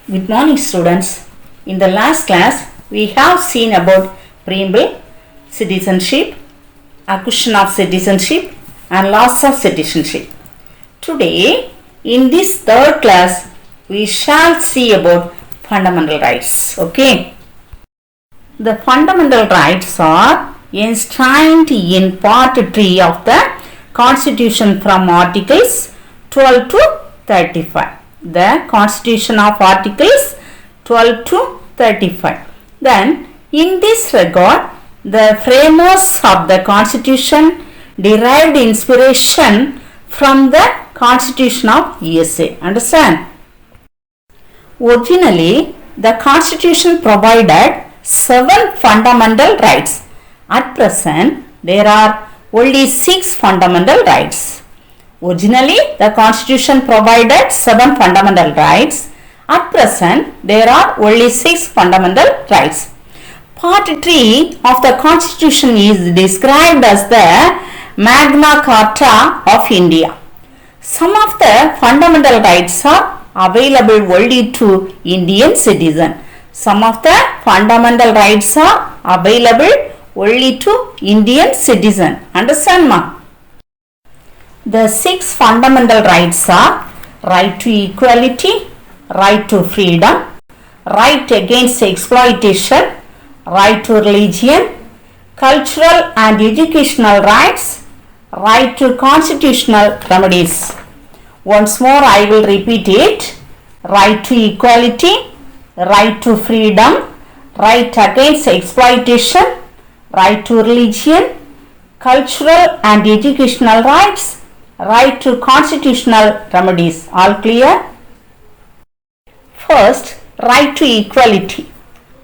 Good morning, students. In the last class, we have seen about preamble, citizenship, acquisition of citizenship, and loss of citizenship. Today, in this third class, we shall see about fundamental rights. Okay. The fundamental rights are enshrined in Part 3 of the Constitution from Articles 12 to 35. The Constitution of Articles 12 to 35. Then, in this regard, the framers of the Constitution derived inspiration from the Constitution of USA. Understand? Originally, the Constitution provided 7 fundamental rights. At present, there are only 6 fundamental rights. Originally, the Constitution provided 7 fundamental rights. At present, there are only 6 fundamental rights. Part 3 of the Constitution is described as the Magna Carta of India. Some of the fundamental rights are available only to Indian citizens. Some of the fundamental rights are available only to Indian citizens. Understand, ma? The 6 fundamental rights are right to equality, right to freedom, right against exploitation, right to religion, cultural and educational rights, right to constitutional remedies. Once more I will repeat it. Right to equality, right to freedom, right against exploitation, right to religion, cultural and educational rights, right to constitutional remedies. All clear? First, right to equality.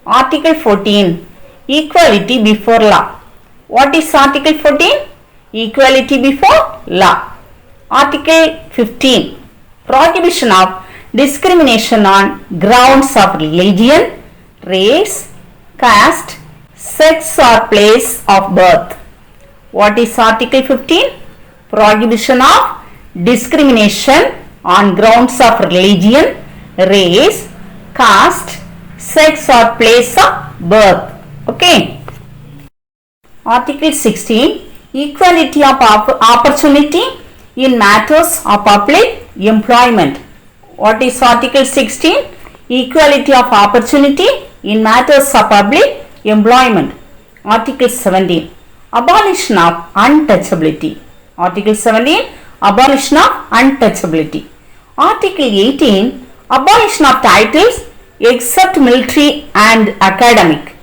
Article 14, equality before law. What is Article 14? Equality before law. Article 15, prohibition of discrimination on grounds of religion, race, caste, sex or place of birth. What is Article 15? Prohibition of discrimination on grounds of religion, race, caste, sex or place of birth. Okay. Article 16, equality of opportunity in matters of public employment. What is Article 16? Equality of opportunity in matters of public employment. Article 17, abolition of untouchability. Article 17, abolition of untouchability. Article 18, abolition of titles except military and academic.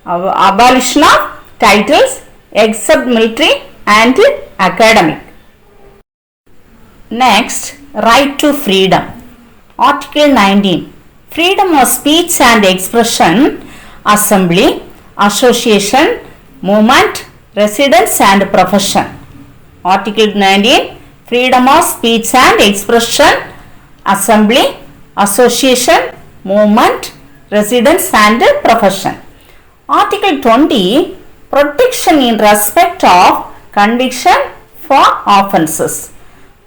Abolition of titles except military and academic. Next, right to freedom. Article 19, freedom of speech and expression, assembly, association, movement, residence and profession. Article 19, freedom of speech and expression, assembly, association, movement, residence and profession. Article 20, protection in respect of conviction for offences.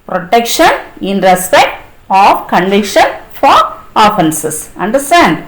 Protection in respect of conviction for offences. Understand?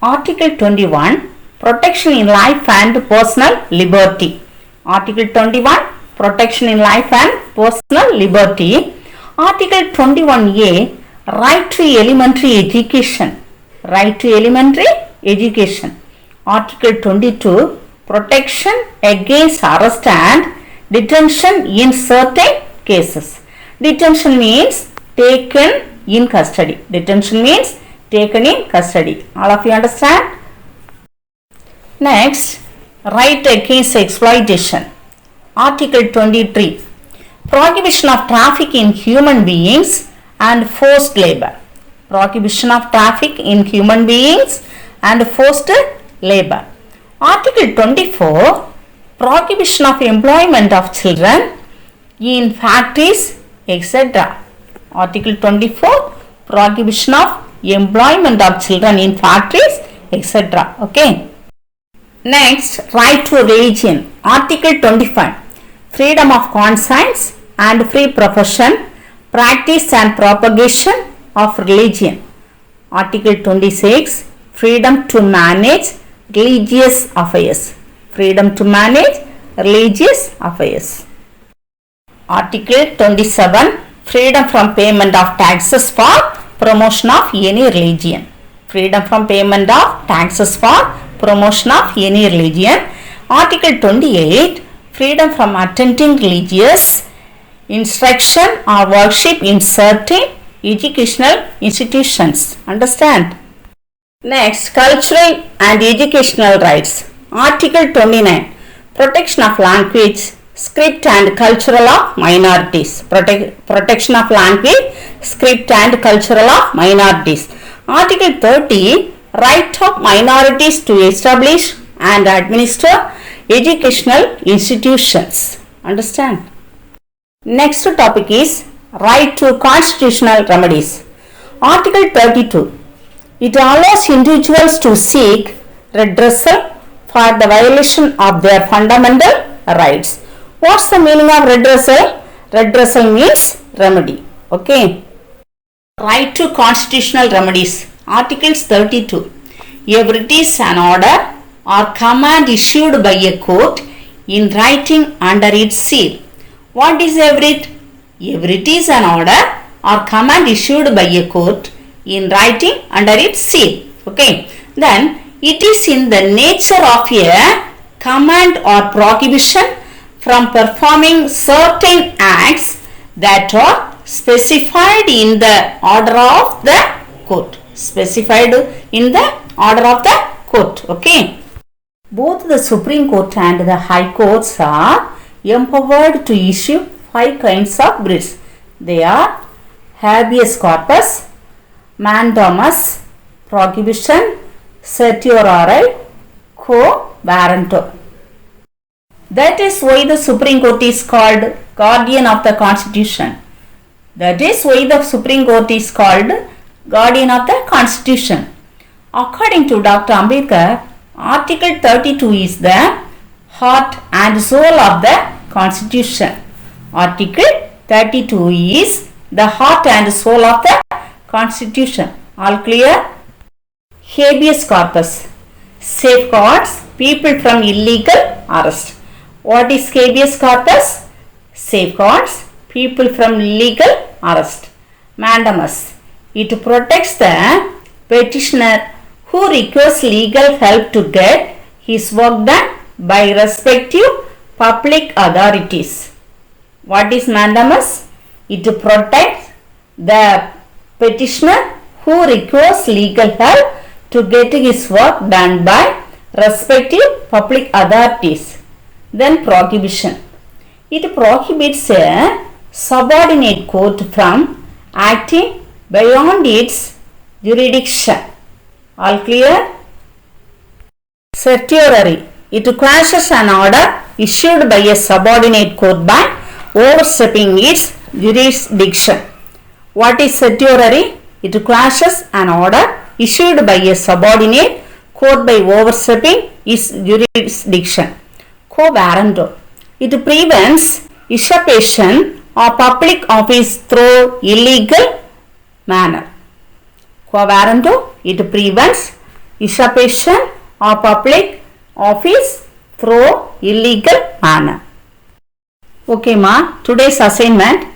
Article 21, protection in life and personal liberty. Article 21, protection in life and personal liberty. Article 21A, right to elementary education. Right to elementary education. Article 22, protection against arrest and detention in certain cases. Detention means taken in custody. Detention means taken in custody. All of you understand? Next, right against exploitation. Article 23, prohibition of traffic in human beings and forced labor. Prohibition of traffic in human beings and forced labor. Article 24, prohibition of employment of children in factories, etc. Article 24, prohibition of employment of children in factories, etc. Okay. Next, right to religion. Article 25, freedom of conscience and free profession, practice and propagation of religion. Article 26, freedom to manage religious affairs. Freedom to manage religious affairs. Article 27, freedom from payment of taxes for promotion of any religion. Freedom from payment of taxes for promotion of any religion. Article 28, freedom from attending religious instruction or worship in certain educational institutions. Understand? Next, cultural and educational rights. Article 29, protection of language, script and cultural of minorities. Protection of language, script and cultural of minorities. Article 30, right of minorities to establish and administer educational institutions. Understand? Next topic is right to constitutional remedies. Article 32, it allows individuals to seek redressal for the violation of their fundamental rights. What's the meaning of redressal? Redressal means remedy. Okay. Right to constitutional remedies. Articles 32. A writ is an order or command issued by a court in writing under its seal. What is a writ? A writ is an order or command issued by a court in writing under its seal. Okay. Then it is in the nature of a command or prohibition from performing certain acts that are specified in the order of the court. Specified in the order of the court. Okay. Both the Supreme Court and the High Courts are empowered to issue 5 kinds of writs. They are habeas corpus, mandamus, prohibition, certiorari, quo warranto. That is why the Supreme Court is called guardian of the Constitution. That is why the Supreme Court is called guardian of the Constitution. According to Dr. Ambedkar, Article 32 is the heart and soul of the Constitution. Article 32 is the heart and soul of the Constitution. All clear? Habeas corpus safeguards people from illegal arrest. What is habeas corpus? Safeguards people from illegal arrest. Mandamus, it protects the petitioner who requires legal help to get his work done by respective public authorities. What is mandamus? It protects the petitioner who requires legal help to get his work done by respective public authorities. Then prohibition. It prohibits a subordinate court from acting beyond its jurisdiction. All clear? Certiorari. It quashes an order issued by a subordinate court by overstepping its jurisdiction. What is certiorari? It quashes an order issued by a subordinate court by overstepping its jurisdiction. Quo warranto. It prevents usurpation of public office through illegal manner. Quo warranto. It prevents usurpation of public office through illegal manner. Okay ma, today's assignment.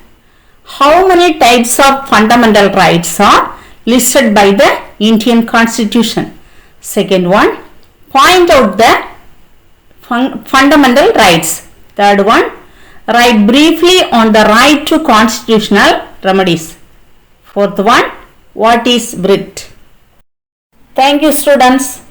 How many types of fundamental rights are listed by the Indian Constitution? Second one, point out the fundamental rights. Third one, write briefly on the right to constitutional remedies. Fourth one, what is writ? Thank you students.